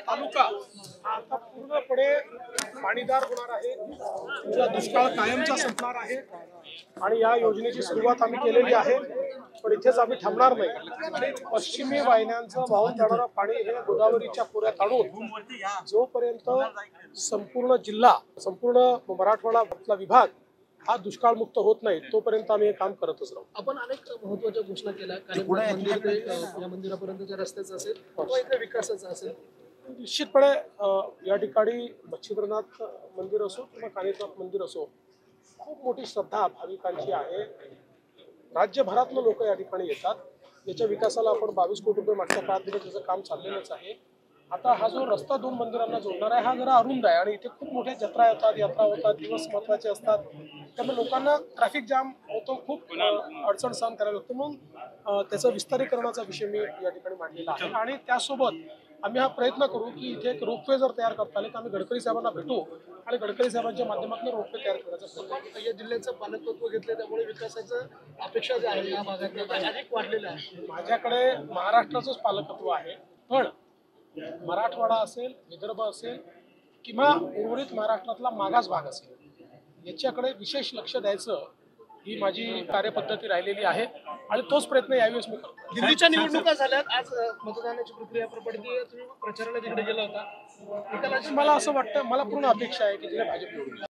तालुका आता पूर्णपणे पाणीदार होणार आहे, दुष्काळ कायमचा संपणार आहे आणि या योजनेची सुरुवात आम्ही केलेली आहे। पण इथेच आम्ही थांबणार नाही। पश्चिमी वाहिन्यांचं वाहून जाणारं पाणी हे गोदावरीच्या खोऱ्यात आणून जोपर्यंत संपूर्ण जिल्हा, संपूर्ण मराठवाडा विभाग हा दुष्काळ मुक्त होत नाही तोपर्यंत आम्ही हे काम करतच राहू। आपण अनेक महत्त्वाच्या घोषणा केल्या, या मंदिरापर्यंतच्या रस्त्याचं असेल किंवा इथल्या विकासाचं असेल। निश्चितपणे या ठिकाणी मच्छिंद्रनाथ मंदिर असो किंवा कानिफनाथ मंदिर असो, खूप मोठी श्रद्धा भाविकांची आहे। राज्यभरातून लोक या ठिकाणी येतात। याच्या विकासाला आपण 22 कोटी रुपये मागच्या काळात दिले, त्याचं काम चाललेलंच आहे। आता हा जो रस्ता दोन मंदिरांना जोडणार आहे हा जरा अरुंद आहे आणि इथे खूप मोठ्या जत्रा येतात, यात्रा होतात, दिवस महत्त्वाचे असतात, त्यामुळे लोकांना ट्रॅफिक जाम होतो, खूप अडचण सहन करायला लागतो। म्हणून त्याचा विस्तारीकरणाचा विषय मी या ठिकाणी मांडलेला आहे आणि त्यासोबत आम्ही हा प्रयत्न करू की इथे एक रोपवे जर तयार करता आले तर आम्ही गडकरी साहेबांना भेटू आणि गडकरी साहेबांच्या माध्यमातून रोपवे तयार करण्याचा प्रयत्न करू। या जिल्ह्याचं पालकत्व घेतलं त्यामुळे विकासाचं अपेक्षा जे आहे या भागात अधिक वाढलेलं आहे। माझ्याकडे महाराष्ट्राचंच पालकत्व आहे, पण मराठवाडा असेल, विदर्भ असेल किंवा उर्वरित महाराष्ट्रातला मागास भाग असेल, याच्याकडे विशेष लक्ष द्यायचं ही माझी कार्यपद्धती राहिलेली आहे आणि तोच प्रयत्न यावेळेस मी करतो। दिल्लीच्या निवडणुका झाल्यात, आज मतदानाची प्रक्रिया पडते, तुम्ही प्रचाराला तिकडे गेला होता। मला असं वाटतं, मला पूर्ण अपेक्षा आहे की तिथे भाजप निवडून येईल।